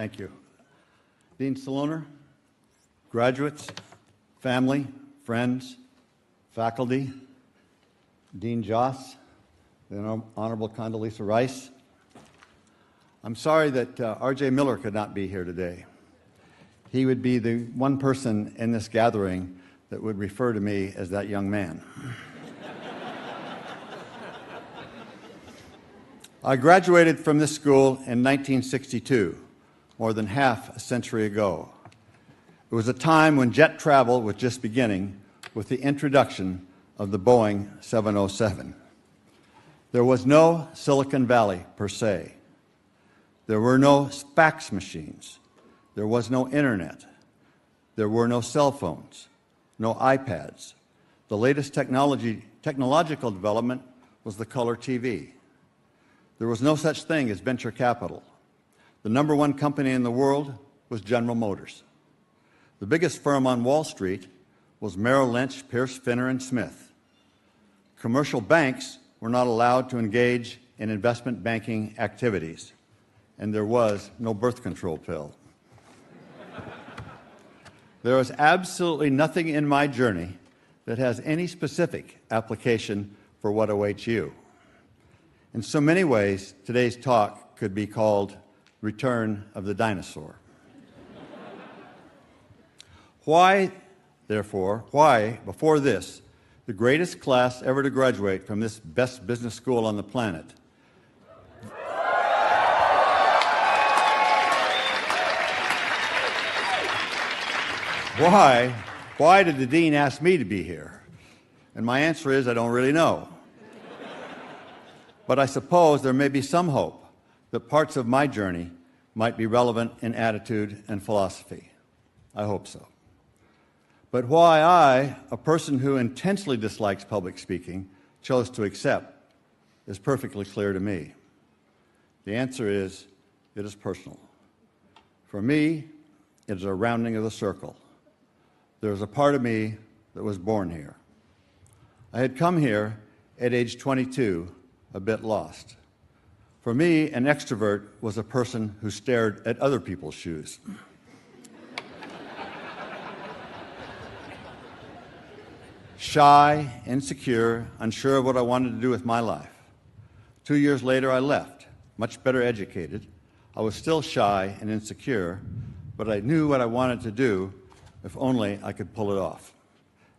Thank you. Dean Saloner, graduates, family, friends, faculty, Dean Joss, the Honorable Condoleezza Rice. I'm sorry that R.J. Miller could not be here today. He would be the one person in this gathering that would refer to me as that young man. I graduated from this school in 1962, more than half a century ago. It was a time when jet travel was just beginning with the introduction of the Boeing 707. There was no Silicon Valley per se. There were no fax machines. There was no internet. There were no cell phones, no iPads. The latest technological development was the color TV. There was no such thing as venture capital. The number one company in the world was General Motors. The biggest firm on Wall Street was Merrill Lynch, Pierce, Finner, and Smith. Commercial banks were not allowed to engage in investment banking activities, and there was no birth control pill. There is absolutely nothing in my journey that has any specific application for what awaits you. In so many ways, today's talk could be called Return of the Dinosaur. Why, therefore, before this, the greatest class ever to graduate from this best business school on the planet, why did the dean ask me to be here? And my answer is, I don't really know. But I suppose there may be some hope that parts of my journey might be relevant in attitude and philosophy. I hope so. But why I, a person who intensely dislikes public speaking, chose to accept is perfectly clear to me. The answer is, it is personal. For me, it is a rounding of the circle. There is a part of me that was born here. I had come here at age 22, a bit lost. For me, an extrovert was a person who stared at other people's shoes. Shy, insecure, unsure of what I wanted to do with my life. 2 years later, I left, much better educated. I was still shy and insecure, but I knew what I wanted to do if only I could pull it off.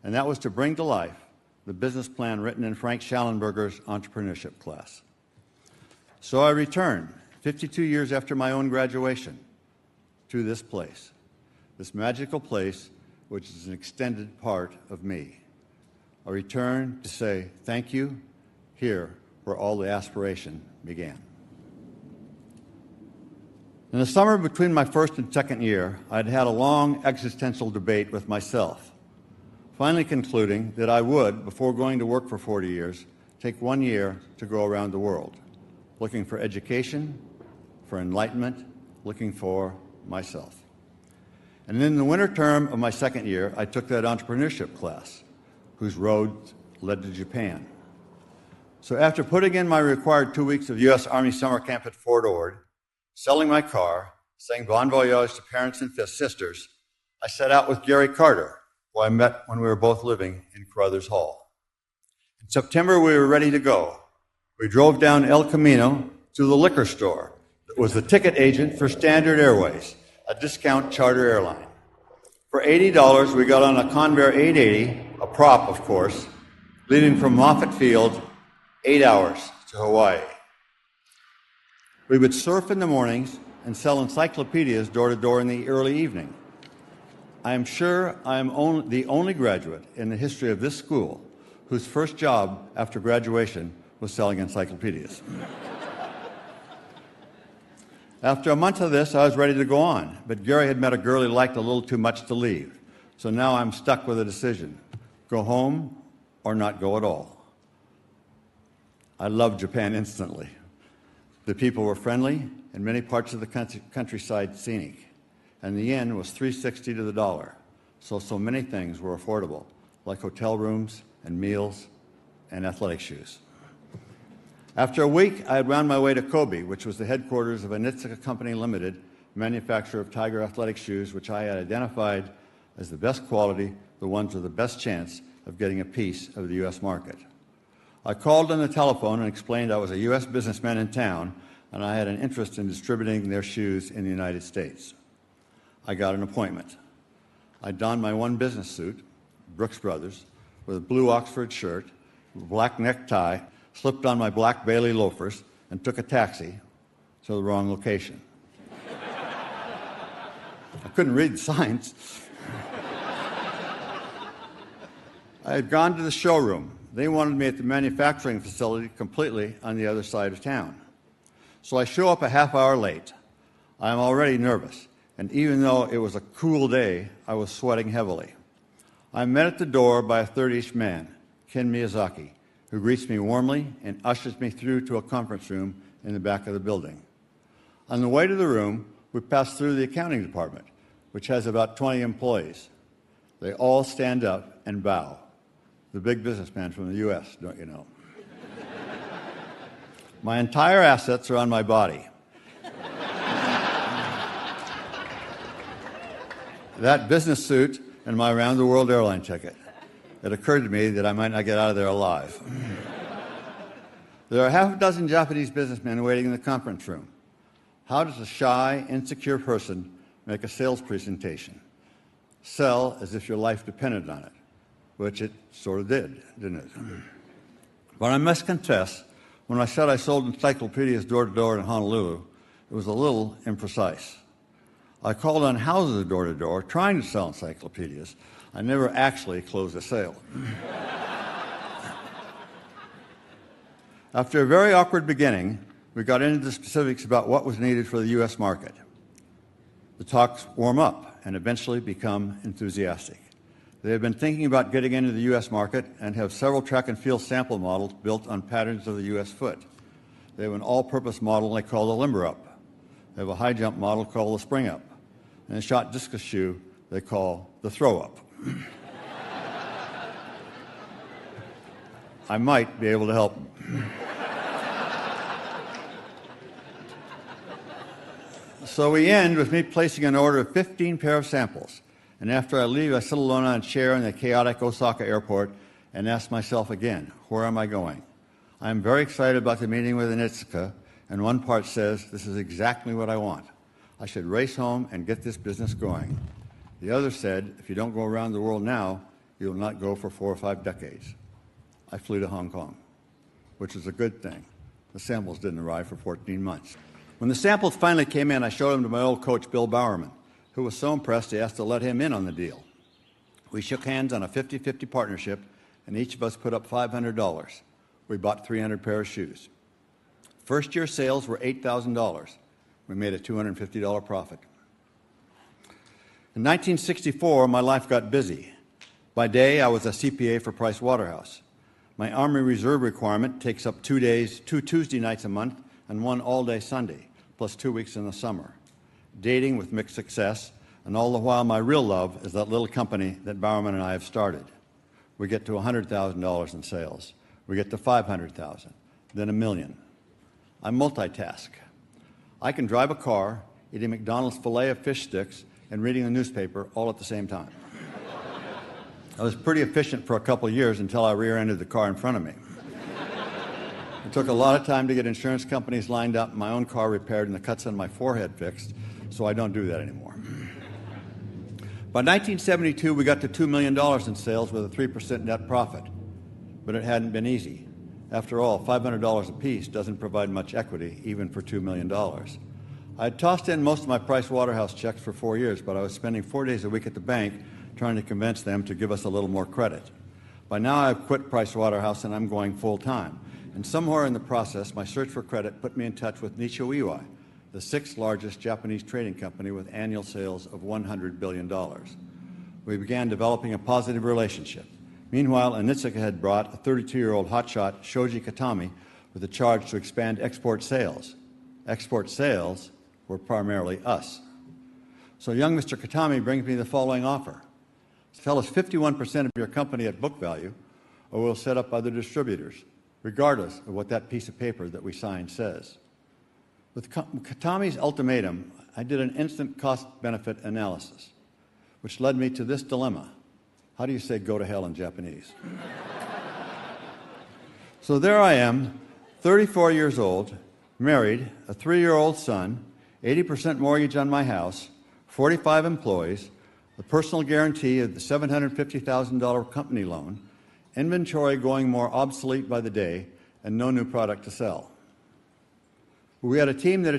And that was to bring to life the business plan written in Frank Schallenberger's entrepreneurship class. So I returned, 52 years after my own graduation, to this place, this magical place which is an extended part of me. I returned to say thank you, here where all the aspiration began. In the summer between my first and second year, I'd had a long existential debate with myself, finally concluding that I would, before going to work for 40 years, take 1 year to go around the world, looking for education, for enlightenment, looking for myself. And in the winter term of my second year, I took that entrepreneurship class, whose road led to Japan. So after putting in my required 2 weeks of U.S. Army summer camp at Fort Ord, selling my car, saying bon voyage to parents and sisters, I set out with Gary Carter, who I met when we were both living in Carruthers Hall. In September, we were ready to go. We drove down El Camino to the liquor store that was the ticket agent for Standard Airways, a discount charter airline. For $80, we got on a Convair 880, a prop, of course, leaving from Moffett Field, 8 hours to Hawaii. We would surf in the mornings and sell encyclopedias door to door in the early evening. I am sure I am the only graduate in the history of this school whose first job after graduation was selling encyclopedias. After a month of this, I was ready to go on, but Gary had met a girl he liked a little too much to leave. So now I'm stuck with a decision: go home or not go at all. I loved Japan instantly. The people were friendly, and many parts of the countryside scenic. And the yen was $3.60 to the dollar, so many things were affordable, like hotel rooms and meals and athletic shoes. After a week, I had wound my way to Kobe, which was the headquarters of Anitsuka Company Limited, manufacturer of Tiger athletic shoes, which I had identified as the best quality, the ones with the best chance of getting a piece of the U.S. market. I called on the telephone and explained I was a U.S. businessman in town and I had an interest in distributing their shoes in the United States. I got an appointment. I donned my one business suit, Brooks Brothers, with a blue Oxford shirt, black necktie, slipped on my black Bailey loafers, and took a taxi to the wrong location. I couldn't read the signs. I had gone to the showroom. They wanted me at the manufacturing facility completely on the other side of town. So I show up a half hour late. I am already nervous, and even though it was a cool day, I was sweating heavily. I'm met at the door by a 30-ish man, Ken Miyazaki, who greets me warmly and ushers me through to a conference room in the back of the building. On the way to the room, we pass through the accounting department, which has about 20 employees. They all stand up and bow. The big businessman from the U.S., don't you know? My entire assets are on my body. That business suit and my round-the-world airline ticket. It occurred to me that I might not get out of there alive. There are half a dozen Japanese businessmen waiting in the conference room. How does a shy, insecure person make a sales presentation? Sell as if your life depended on it, which it sort of did, didn't it? But I must confess, when I said I sold encyclopedias door-to-door in Honolulu, it was a little imprecise. I called on houses door-to-door, trying to sell encyclopedias. I never actually closed a sale. After a very awkward beginning, we got into the specifics about what was needed for the U.S. market. The talks warm up and eventually become enthusiastic. They have been thinking about getting into the U.S. market and have several track and field sample models built on patterns of the U.S. foot. They have an all-purpose model they call the limber up. They have a high jump model called the spring up, and a shot discus shoe they call the throw up. I might be able to help them. So we end with me placing an order of 15 pair of samples. And after I leave, I sit alone on a chair in the chaotic Osaka airport and ask myself again, where am I going? I am very excited about the meeting with Anitsuka, and one part says, this is exactly what I want. I should race home and get this business going. The other said, if you don't go around the world now, you will not go for 4 or 5 decades. I flew to Hong Kong, which is a good thing. The samples didn't arrive for 14 months. When the samples finally came in, I showed them to my old coach, Bill Bowerman, who was so impressed he asked to let him in on the deal. We shook hands on a 50-50 partnership, and each of us put up $500. We bought 300 pair of shoes. First-year sales were $8,000. We made a $250 profit. In 1964, my life got busy. By day, I was a CPA for Price Waterhouse. My Army Reserve requirement takes up 2 days, 2 Tuesday nights a month, and 1 all-day Sunday, plus 2 weeks in the summer. Dating with mixed success, and all the while my real love is that little company that Bowerman and I have started. We get to $100,000 in sales. We get to $500,000, then $1 million. I multitask. I can drive a car, eating McDonald's filet of fish sticks, and reading the newspaper all at the same time. I was pretty efficient for a couple of years until I rear-ended the car in front of me. It took a lot of time to get insurance companies lined up, my own car repaired, and the cuts on my forehead fixed, so I don't do that anymore. By 1972, we got to $2 million in sales with a 3% net profit, but it hadn't been easy. After all, $500 apiece doesn't provide much equity, even for $2 million. I had tossed in most of my Price Waterhouse checks for 4 years, but I was spending 4 days a week at the bank trying to convince them to give us a little more credit. By now, I've quit Price Waterhouse and I'm going full-time. And somewhere in the process, my search for credit put me in touch with Nissho Iwai, the 6th largest Japanese trading company with annual sales of $100 billion. We began developing a positive relationship. Meanwhile, Anitsuka had brought a 32-year-old hotshot, Shoji Katami, with a charge to expand export sales. Export sales were primarily us. So young Mr. Katami brings me the following offer. Sell us 51% of your company at book value, or we'll set up other distributors, regardless of what that piece of paper that we signed says. With Tommy's ultimatum, I did an instant cost-benefit analysis, which led me to this dilemma. How do you say go to hell in Japanese? So there I am, 34 years old, married, a 3-year-old son, 80% mortgage on my house, 45 employees, the personal guarantee of the $750,000 company loan, inventory going more obsolete by the day, and no new product to sell. We had a team that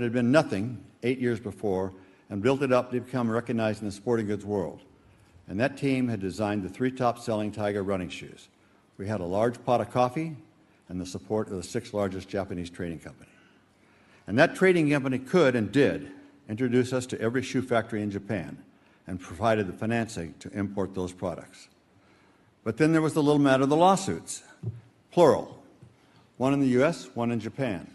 had been nothing 8 years before and built it up to become recognized in the sporting goods world. And that team had designed the 3 top-selling Tiger running shoes. We had a large pot of coffee and the support of the 6th largest Japanese trading company. And that trading company could and did introduce us to every shoe factory in Japan and provided the financing to import those products. But then there was the little matter of the lawsuits, plural, one in the U.S., one in Japan.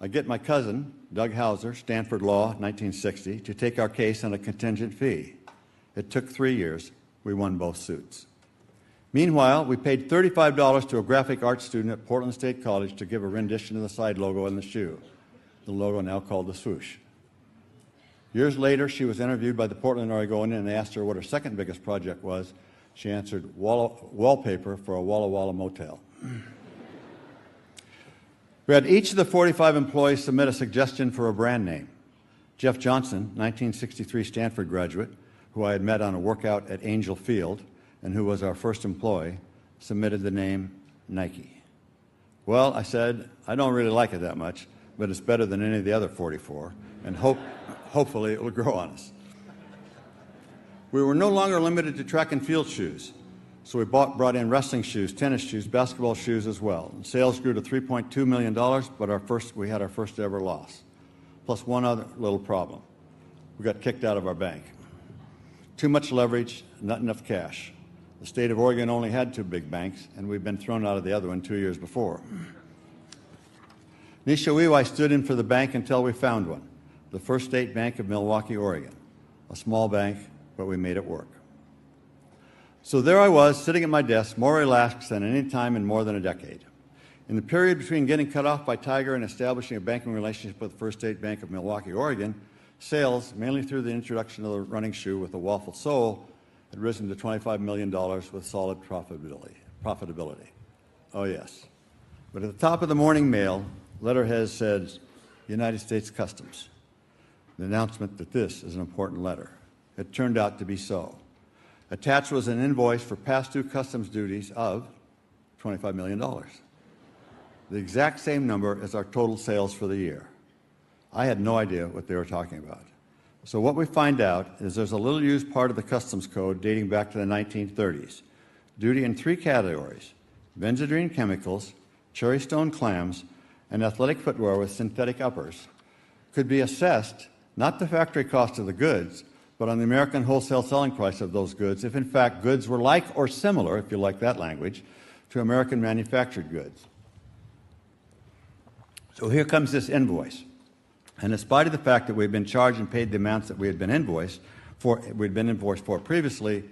I get my cousin, Doug Hauser, Stanford Law, 1960, to take our case on a contingent fee. It took 3 years. We won both suits. Meanwhile, we paid $35 to a graphic arts student at Portland State College to give a rendition of the side logo on the shoe, the logo now called the swoosh. Years later, she was interviewed by the Portland Oregonian and they asked her what her second biggest project was. She answered, wallpaper for a Walla Walla motel. We had each of the 45 employees submit a suggestion for a brand name. Jeff Johnson, 1963 Stanford graduate, who I had met on a workout at Angel Field and who was our first employee, submitted the name Nike. Well, I said, I don't really like it that much, but it's better than any of the other 44, and hopefully it will grow on us. We were no longer limited to track and field shoes, so we brought in wrestling shoes, tennis shoes, basketball shoes as well. And sales grew to $3.2 million, but we had our first ever loss, plus one other little problem. We got kicked out of our bank. Too much leverage, not enough cash. The state of Oregon only had 2 big banks, and we'd been thrown out of the other one 2 years before. Nishiwai stood in for the bank until we found one, the First State Bank of Milwaukee, Oregon. A small bank, but we made it work. So there I was, sitting at my desk, more relaxed than any time in more than a decade. In the period between getting cut off by Tiger and establishing a banking relationship with the First State Bank of Milwaukee, Oregon, sales, mainly through the introduction of the running shoe with a waffle sole, had risen to $25 million with solid profitability. Oh yes. But at the top of the morning mail, letterhead said, United States Customs. The announcement that this is an important letter. It turned out to be so. Attached was an invoice for past due customs duties of $25 million. The exact same number as our total sales for the year. I had no idea what they were talking about. So what we find out is there's a little used part of the customs code dating back to the 1930s. Duty in 3 categories: benzodrine chemicals, cherry stone clams, and athletic footwear with synthetic uppers could be assessed not the factory cost of the goods, but on the American wholesale selling price of those goods, if in fact goods were like or similar, if you like that language, to American manufactured goods. So here comes this invoice. And in spite of the fact that we've been charged and paid the amounts that we'd been invoiced for previously,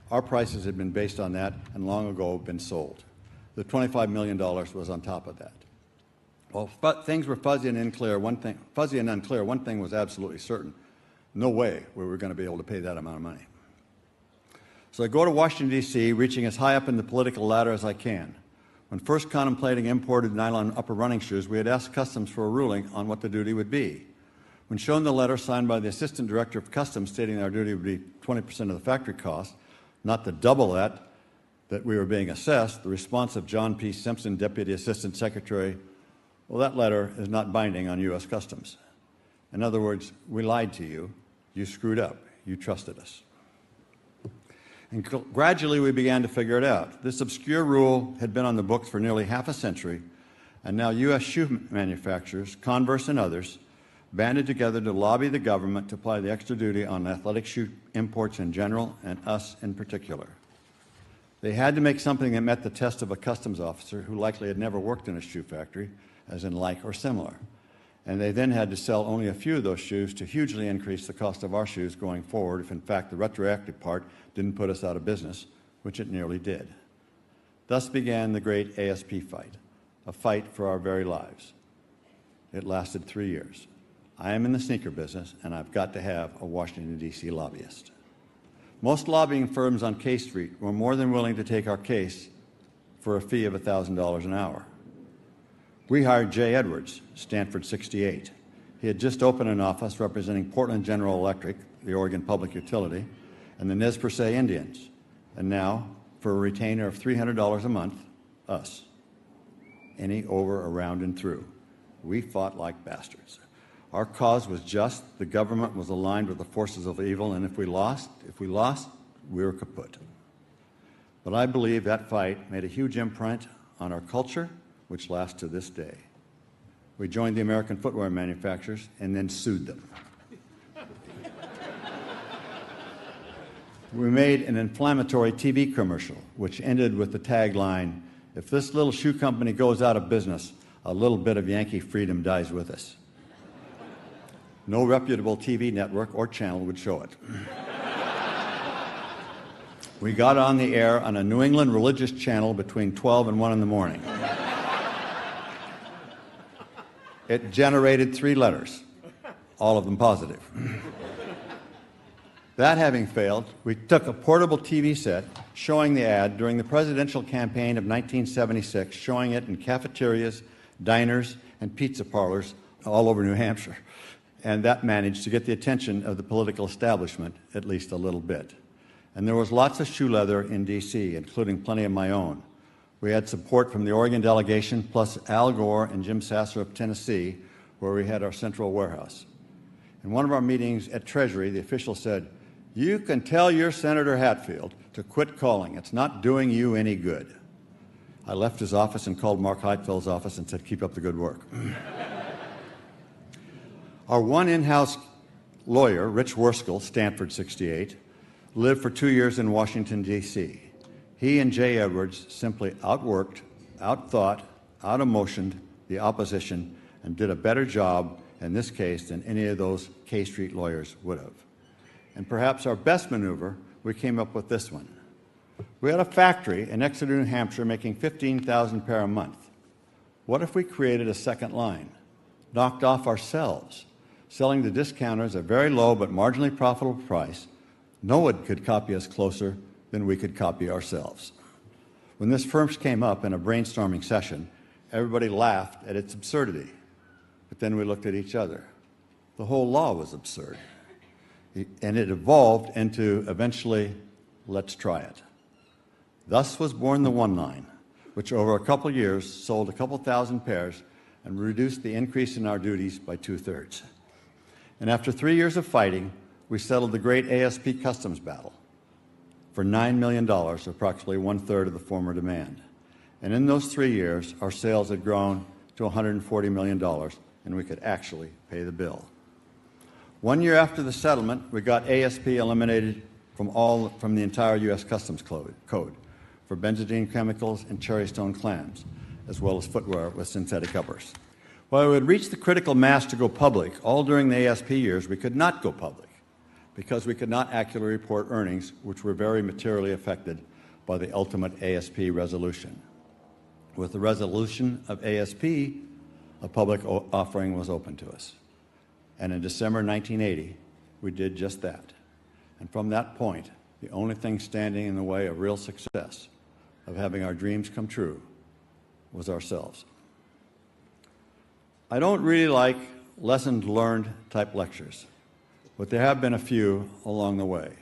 our prices had been based on that and long ago been sold. The $25 million was on top of that. Well, things were fuzzy and unclear. One thing was absolutely certain. No way we were going to be able to pay that amount of money. So I go to Washington, D.C., reaching as high up in the political ladder as I can. When first contemplating imported nylon upper running shoes, we had asked Customs for a ruling on what the duty would be. When shown the letter signed by the Assistant Director of Customs stating our duty would be 20% of the factory cost, not the double that we were being assessed, the response of John P. Simpson, Deputy Assistant Secretary, well, that letter is not binding on U.S. Customs. In other words, we lied to you, you screwed up, you trusted us. And gradually we began to figure it out. This obscure rule had been on the books for nearly half a century, and now U.S. shoe manufacturers, Converse and others, banded together to lobby the government to apply the extra duty on athletic shoe imports in general and us in particular. They had to make something that met the test of a customs officer who likely had never worked in a shoe factory, as in like or similar. And they then had to sell only a few of those shoes to hugely increase the cost of our shoes going forward if in fact the retroactive part didn't put us out of business, which it nearly did. Thus began the great ASP fight, a fight for our very lives. It lasted 3 years. I am in the sneaker business, and I've got to have a Washington, D.C. lobbyist. Most lobbying firms on K Street were more than willing to take our case for a fee of $1,000 an hour. We hired Jay Edwards, Stanford 68. He had just opened an office representing Portland General Electric, the Oregon Public Utility, and the Nez Perce Indians. And now, for a retainer of $300 a month, us. Any, over, around, and through. We fought like bastards. Our cause was just, the government was aligned with the forces of evil, and if we lost, we were kaput. But I believe that fight made a huge imprint on our culture, which lasts to this day. We joined the American footwear manufacturers and then sued them. We made an inflammatory TV commercial, which ended with the tagline, "If this little shoe company goes out of business, a little bit of Yankee freedom dies with us." No reputable TV network or channel would show it. We got on the air on a New England religious channel between 12 and 1 in the morning. It generated 3 letters, all of them positive. That having failed, we took a portable TV set showing the ad during the presidential campaign of 1976, showing it in cafeterias, diners, and pizza parlors all over New Hampshire. And that managed to get the attention of the political establishment at least a little bit. And there was lots of shoe leather in D.C., including plenty of my own. We had support from the Oregon delegation, plus Al Gore and Jim Sasser of Tennessee, where we had our central warehouse. In one of our meetings at Treasury, the official said, "You can tell your Senator Hatfield to quit calling. It's not doing you any good." I left his office and called Mark Heitfeld's office and said, "Keep up the good work." Our one in-house lawyer, Rich Worskell, Stanford 68, lived for 2 years in Washington, D.C. He and Jay Edwards simply outworked, outthought, out-emotioned the opposition and did a better job in this case than any of those K Street lawyers would have. And perhaps our best maneuver, we came up with this one. We had a factory in Exeter, New Hampshire, making 15,000 pair a month. What if we created a second line, knocked off ourselves, selling to discounters a very low but marginally profitable price? No one could copy us closer than we could copy ourselves. When this first came up in a brainstorming session, everybody laughed at its absurdity. But then we looked at each other. The whole law was absurd. And it evolved into, eventually, let's try it. Thus was born the one line, which over a couple years sold a couple thousand pairs and reduced the increase in our duties by 2/3. And after 3 years of fighting, we settled the great ASP customs battle for $9 million, approximately 1/3 of the former demand. And in those 3 years, our sales had grown to $140 million, and we could actually pay the bill. 1 year after the settlement, we got ASP eliminated from the entire U.S. Customs Code for benzodine chemicals and cherry stone clams, as well as footwear with synthetic uppers. While we had reached the critical mass to go public, all during the ASP years, we could not go public because we could not accurately report earnings, which were very materially affected by the ultimate ASP resolution. With the resolution of ASP, a public offering was open to us. And in December 1980, we did just that. And from that point, the only thing standing in the way of real success, of having our dreams come true, was ourselves. I don't really like lessons learned type lectures, but there have been a few along the way.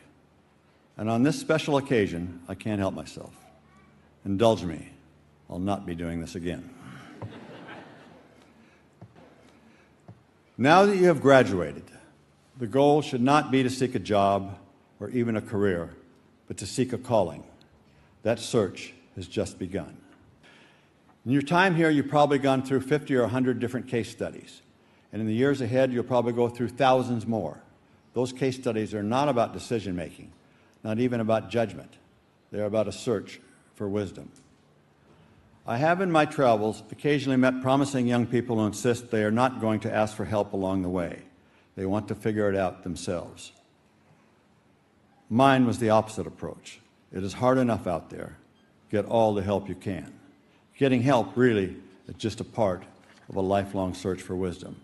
And on this special occasion, I can't help myself. Indulge me. I'll not be doing this again. Now that you have graduated, the goal should not be to seek a job or even a career, but to seek a calling. That search has just begun. In your time here, you've probably gone through 50 or 100 different case studies. And in the years ahead, you'll probably go through thousands more. Those case studies are not about decision-making, not even about judgment. They're about a search for wisdom. I have in my travels occasionally met promising young people who insist they are not going to ask for help along the way. They want to figure it out themselves. Mine was the opposite approach. It is hard enough out there. Get all the help you can. Getting help really is just a part of a lifelong search for wisdom.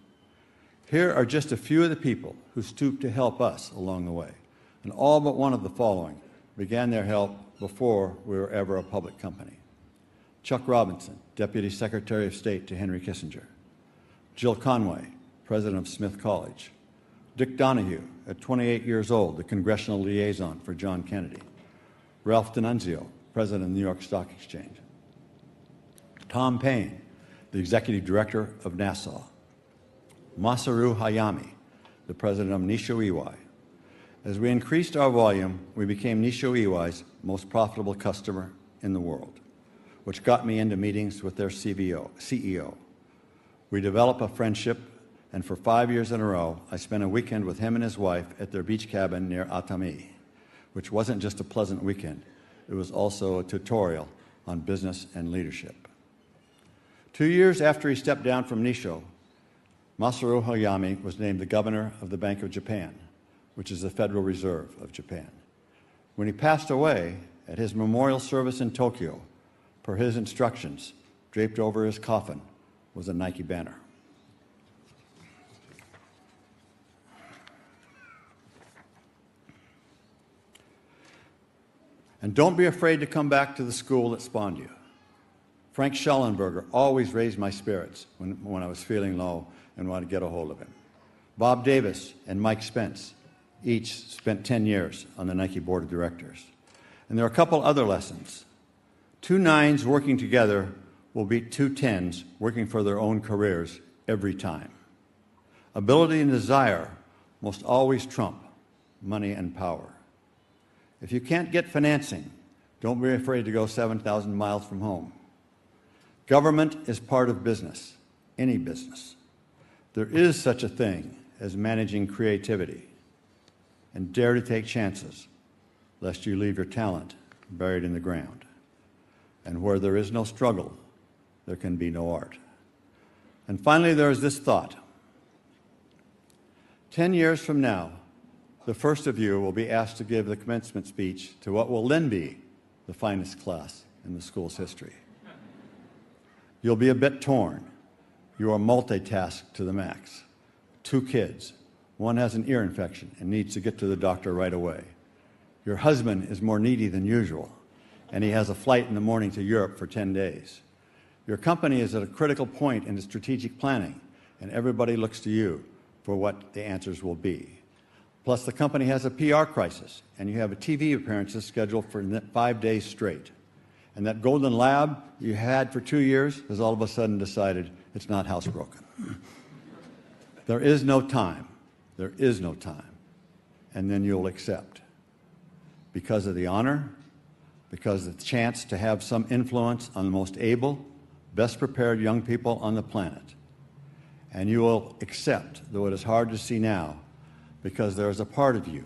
Here are just a few of the people who stooped to help us along the way, and all but one of the following began their help before we were ever a public company. Chuck Robinson, Deputy Secretary of State to Henry Kissinger. Jill Conway, President of Smith College. Dick Donahue, at 28 years old, the Congressional Liaison for John Kennedy. Ralph D'Annunzio, President of the New York Stock Exchange. Tom Paine, the Executive Director of NASA. Masaru Hayami, the President of Nisho Iwai. As we increased our volume, we became Nisho Iwai's most profitable customer in the world, which got me into meetings with their CEO. We developed a friendship, and for 5 years in a row, I spent a weekend with him and his wife at their beach cabin near Atami, which wasn't just a pleasant weekend, it was also a tutorial on business and leadership. 2 years after he stepped down from Nisho, Masaru Hayami was named the governor of the Bank of Japan, which is the Federal Reserve of Japan. When he passed away, at his memorial service in Tokyo, per his instructions, draped over his coffin was a Nike banner. And don't be afraid to come back to the school that spawned you. Frank Schellenberger always raised my spirits when I was feeling low and wanted to get a hold of him. Bob Davis and Mike Spence each spent 10 years on the Nike board of directors. And there are a couple other lessons. 2 9s working together will beat 2 10s working for their own careers every time. Ability and desire must always trump money and power. If you can't get financing, don't be afraid to go 7,000 miles from home. Government is part of business, any business. There is such a thing as managing creativity, and dare to take chances, lest you leave your talent buried in the ground. And where there is no struggle, there can be no art. And finally, there is this thought. 10 years from now, the first of you will be asked to give the commencement speech to what will then be the finest class in the school's history. You'll be a bit torn. You are multitasked to the max. 2 kids. One has an ear infection and needs to get to the doctor right away. Your husband is more needy than usual, and he has a flight in the morning to Europe for 10 days. Your company is at a critical point in the strategic planning, and everybody looks to you for what the answers will be. Plus, the company has a PR crisis, and you have a TV appearances scheduled for 5 days straight. And that golden lab you had for 2 years has all of a sudden decided it's not housebroken. There is no time. There is no time. And then you'll accept. Because of the honor, because of the chance to have some influence on the most able, best prepared young people on the planet. And you will accept, though it is hard to see now, because there is a part of you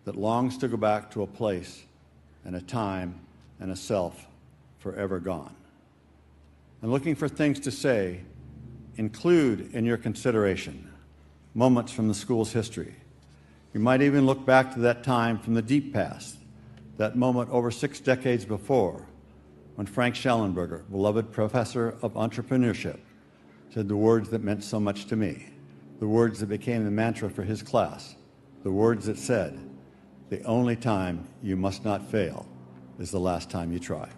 that longs to go back to a place and a time and a self forever gone. And looking for things to say, include in your consideration moments from the school's history. You might even look back to that time from the deep past, that moment over 6 decades before, when Frank Schellenberger, beloved professor of entrepreneurship, said the words that meant so much to me, the words that became the mantra for his class, the words that said, "The only time you must not fail is the last time you try."